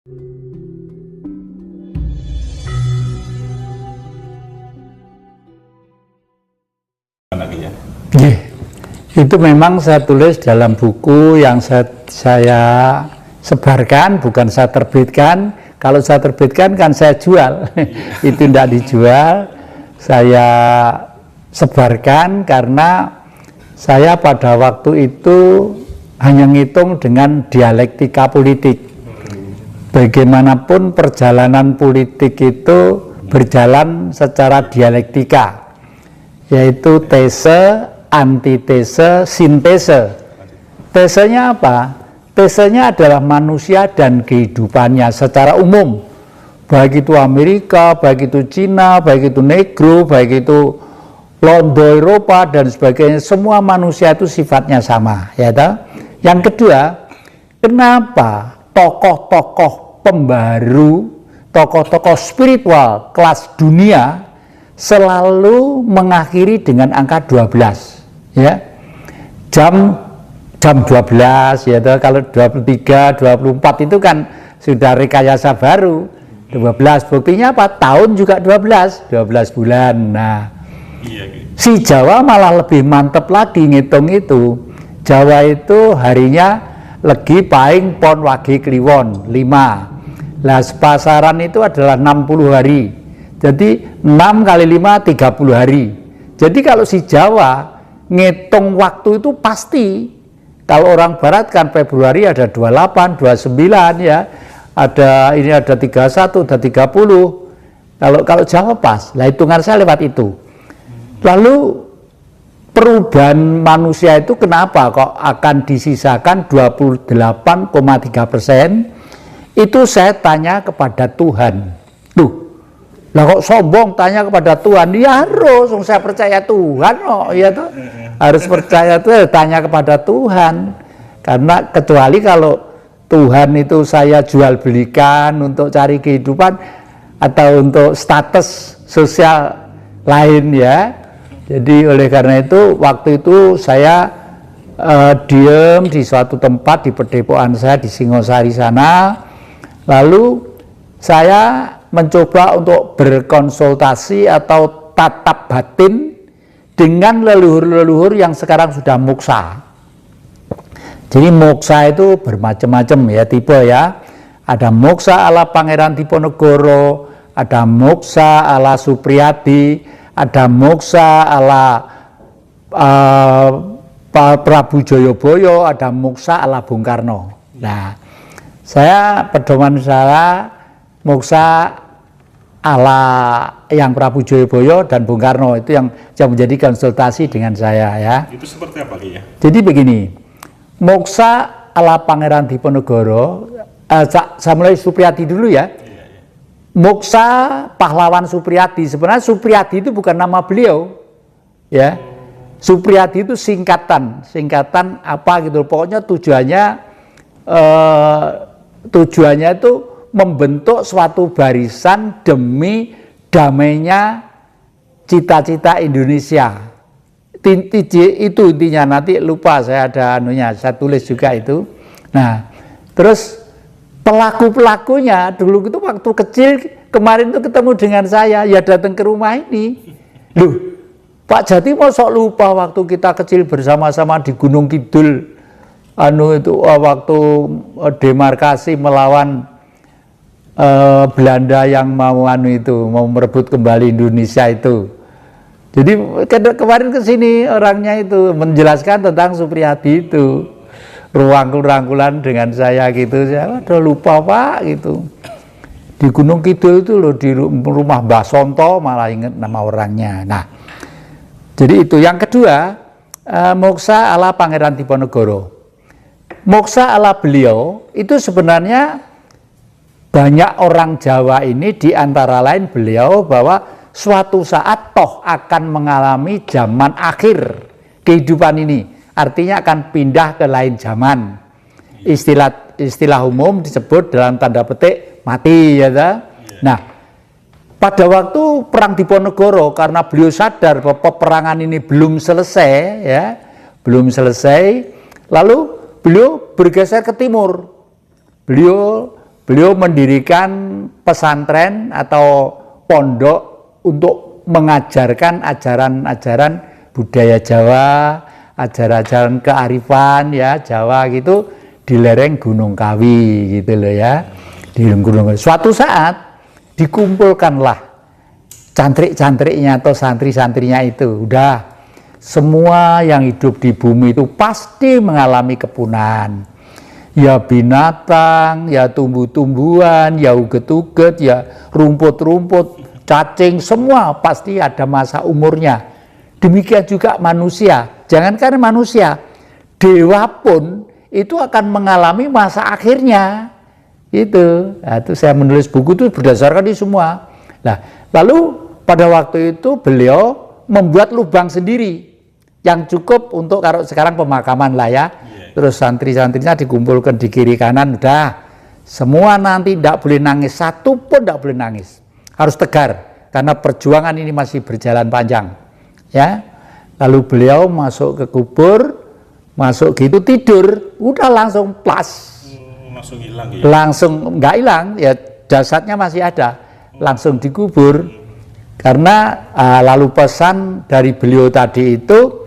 Yeah. Itu memang saya tulis dalam buku yang saya sebarkan, bukan saya terbitkan. Kalau saya terbitkan kan saya jual. Itu tidak dijual, saya sebarkan karena saya pada waktu itu hanya ngitung dengan dialektika politik. Bagaimanapun perjalanan politik itu berjalan secara dialektika, yaitu tese, antitese, sintese. Tesenya apa? Tesenya adalah manusia dan kehidupannya secara umum. Baik itu Amerika, baik itu Cina, baik itu Negro, baik itu Londo Eropa dan sebagainya. Semua manusia itu sifatnya sama, ya toh? Yang kedua, kenapa tokoh-tokoh pembaharu, tokoh-tokoh spiritual kelas dunia selalu mengakhiri dengan angka 12, ya, jam 12, ya toh? Kalau 23, 24 itu kan sudah rekayasa baru. 12 buktinya apa? Tahun juga 12 bulan. Nah, si Jawa malah lebih mantep lagi ngitung itu. Jawa itu harinya legi paing pon wage kliwon 5. Lah pasaran itu adalah 60 hari. Jadi 6 kali 5 30 hari. Jadi kalau si Jawa ngitung waktu itu pasti. Kalau orang barat kan Februari ada 28, 29 ya. Ini ada 31, ada 30. Kalau Jawa pas. Lah hitungan saya lewat itu. Lalu perubahan manusia itu kenapa kok akan disisakan 28,3%? Itu saya tanya kepada Tuhan. Tuh, lah kok sombong tanya kepada Tuhan? Ya harus, saya percaya Tuhan, ya tuh. Harus percaya Tuhan, tanya kepada Tuhan. Karena kecuali kalau Tuhan itu saya jual belikan untuk cari kehidupan atau untuk status sosial lain, ya. Jadi oleh karena itu waktu itu saya diem di suatu tempat di perdepoan saya di Singosari sana. Lalu saya mencoba untuk berkonsultasi atau tatap batin dengan leluhur-leluhur yang sekarang sudah moksa. Jadi moksa itu bermacam-macam ya, tipe ya. Ada moksa ala Pangeran Diponegoro, ada moksa ala Supriyadi, ada moksa ala Prabu Joyoboyo, ada moksa ala Bung Karno. Nah, saya pedoman saya moksa ala yang Prabu Joyoboyo dan Bung Karno itu yang menjadi konsultasi dengan saya, ya. Itu seperti apa ya? Jadi begini, moksa ala Pangeran Diponegoro, saya mulai Supriyadi dulu ya. Moksa pahlawan Supriyadi, sebenarnya Supriyadi itu bukan nama beliau, ya. Supriyadi itu singkatan apa gitu. Pokoknya tujuannya itu membentuk suatu barisan demi damainya cita-cita Indonesia. Itu intinya, nanti lupa saya ada anunya, saya tulis juga itu. Nah, terus pelaku-pelakunya dulu itu waktu kecil kemarin itu ketemu dengan saya, ya datang ke rumah ini. Loh, Pak Jati mosok lupa waktu kita kecil bersama-sama di Gunung Kidul, waktu demarkasi melawan Belanda yang mau mau merebut kembali Indonesia itu. Jadi kemarin kesini orangnya itu menjelaskan tentang Supriyadi itu, rangkul-rangkulan dengan saya gitu. Saya udah lupa Pak gitu. Di Gunung Kidul itu loh, di rumah Mbah Sonto, malah ingat nama orangnya. Nah, jadi itu. Yang kedua, moksa ala Pangeran Diponegoro. Moksa ala beliau itu sebenarnya banyak orang Jawa ini, di antara lain beliau, bahwa suatu saat toh akan mengalami zaman akhir kehidupan ini, artinya akan pindah ke lain zaman. Istilah umum disebut dalam tanda petik mati, ya ta? Nah, pada waktu perang Diponegoro, karena beliau sadar bahwa peperangan ini belum selesai, ya, belum selesai, lalu beliau bergeser ke timur. Beliau beliau mendirikan pesantren atau pondok untuk mengajarkan ajaran-ajaran budaya Jawa, ajaran-ajaran kearifan ya Jawa gitu di lereng Gunung Kawi gitu loh ya. Di Gunung Kawi. Suatu saat dikumpulkanlah cantrik-cantriknya atau santri-santrinya itu. Udah, semua yang hidup di bumi itu pasti mengalami kepunahan. Ya binatang, ya tumbuh-tumbuhan, ya uget-uget, ya rumput-rumput, cacing, semua pasti ada masa umurnya. Demikian juga manusia. Jangankan manusia, dewa pun itu akan mengalami masa akhirnya. Nah, itu saya menulis buku itu berdasarkan ini semua. Nah, lalu pada waktu itu beliau membuat lubang sendiri yang cukup untuk kalau sekarang pemakaman lah ya. Terus santri-santrinya dikumpulkan di kiri kanan, udah semua nanti tidak boleh nangis, satu pun tidak boleh nangis, harus tegar karena perjuangan ini masih berjalan panjang ya. Lalu beliau masuk ke kubur, masuk gitu tidur, udah langsung plas, langsung hilang ya? Langsung nggak hilang ya, jasadnya masih ada, langsung dikubur. Karena lalu pesan dari beliau tadi itu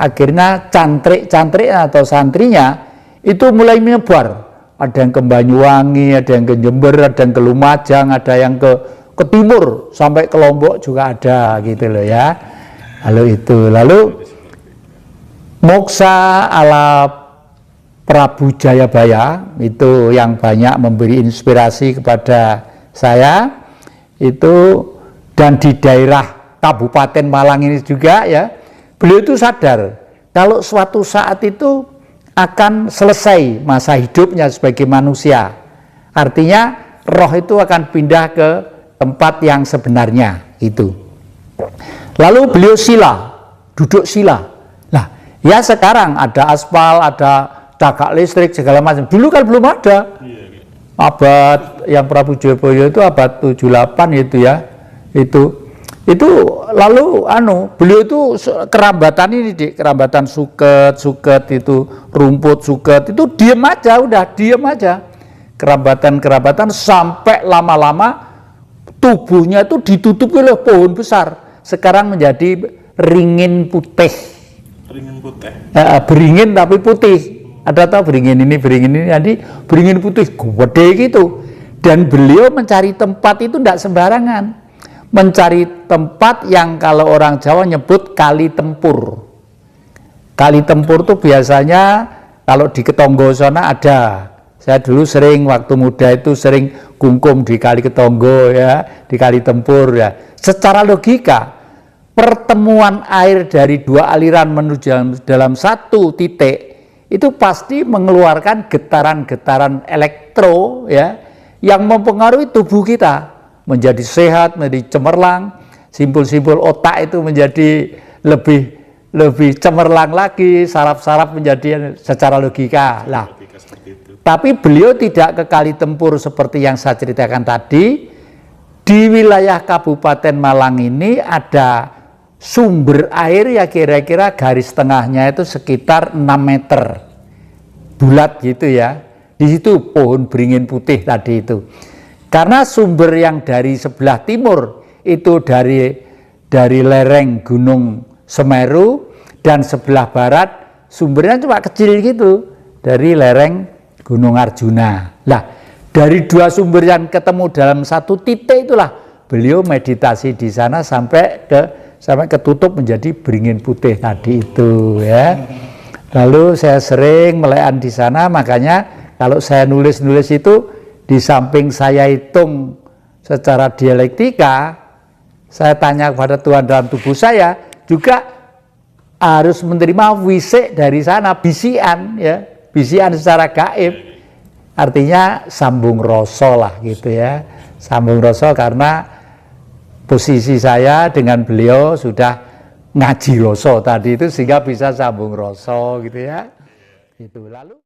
akhirnya cantrik-cantrik atau santrinya itu mulai menyebar. Ada yang ke Banyuwangi, ada yang ke Jember, ada yang ke Lumajang, ada yang ke timur sampai ke Lombok juga ada gitu loh ya. Lalu moksa ala Prabu Jayabaya itu yang banyak memberi inspirasi kepada saya itu, dan di daerah Kabupaten Malang ini juga ya. Beliau itu sadar kalau suatu saat itu akan selesai masa hidupnya sebagai manusia. Artinya roh itu akan pindah ke tempat yang sebenarnya itu. Lalu beliau duduk sila. Nah, ya sekarang ada aspal, ada cagak listrik segala macam. Dulu kan belum ada. Abad yang Prabu Jayabaya itu abad 78 itu ya. Itu lalu beliau itu kerambatan ini kerambatan suket itu rumput suket itu diem aja, udah diem aja, kerambatan sampai lama-lama tubuhnya itu ditutupi oleh pohon besar, sekarang menjadi ringin putih. Beringin tapi putih. Ada tahu beringin ini nanti beringin putih gede gitu. Dan beliau mencari tempat itu tidak sembarangan, mencari tempat yang kalau orang Jawa nyebut kali tempur. Kali tempur tuh biasanya kalau di Ketonggo sana ada. Saya dulu sering waktu muda itu sering kungkum di Kali Ketonggo ya, di Kali Tempur ya. Secara logika pertemuan air dari dua aliran menuju dalam satu titik itu pasti mengeluarkan getaran-getaran elektro ya yang mempengaruhi tubuh kita. Menjadi sehat, menjadi cemerlang, simpul-simpul otak itu menjadi lebih cemerlang lagi, saraf-saraf menjadi secara logika lah. Tapi beliau tidak ke Kali Tempur seperti yang saya ceritakan tadi. Di wilayah Kabupaten Malang ini ada sumber air ya kira-kira garis tengahnya itu sekitar 6 meter bulat gitu ya. Di situ pohon beringin putih tadi itu. Karena sumber yang dari sebelah timur itu dari lereng Gunung Semeru, dan sebelah barat sumbernya cuma kecil gitu dari lereng Gunung Arjuna. Nah, dari dua sumber yang ketemu dalam satu titik itulah beliau meditasi di sana sampai ketutup menjadi beringin putih tadi itu ya. Lalu saya sering melekan di sana, makanya kalau saya nulis itu di samping saya hitung secara dialektika, saya tanya kepada Tuhan dalam tubuh saya, juga harus menerima wisik dari sana, bisian ya, bisian secara gaib. Artinya sambung rasa lah gitu ya, sambung rasa karena posisi saya dengan beliau sudah ngaji rasa tadi itu sehingga bisa sambung rasa gitu ya. Itu lalu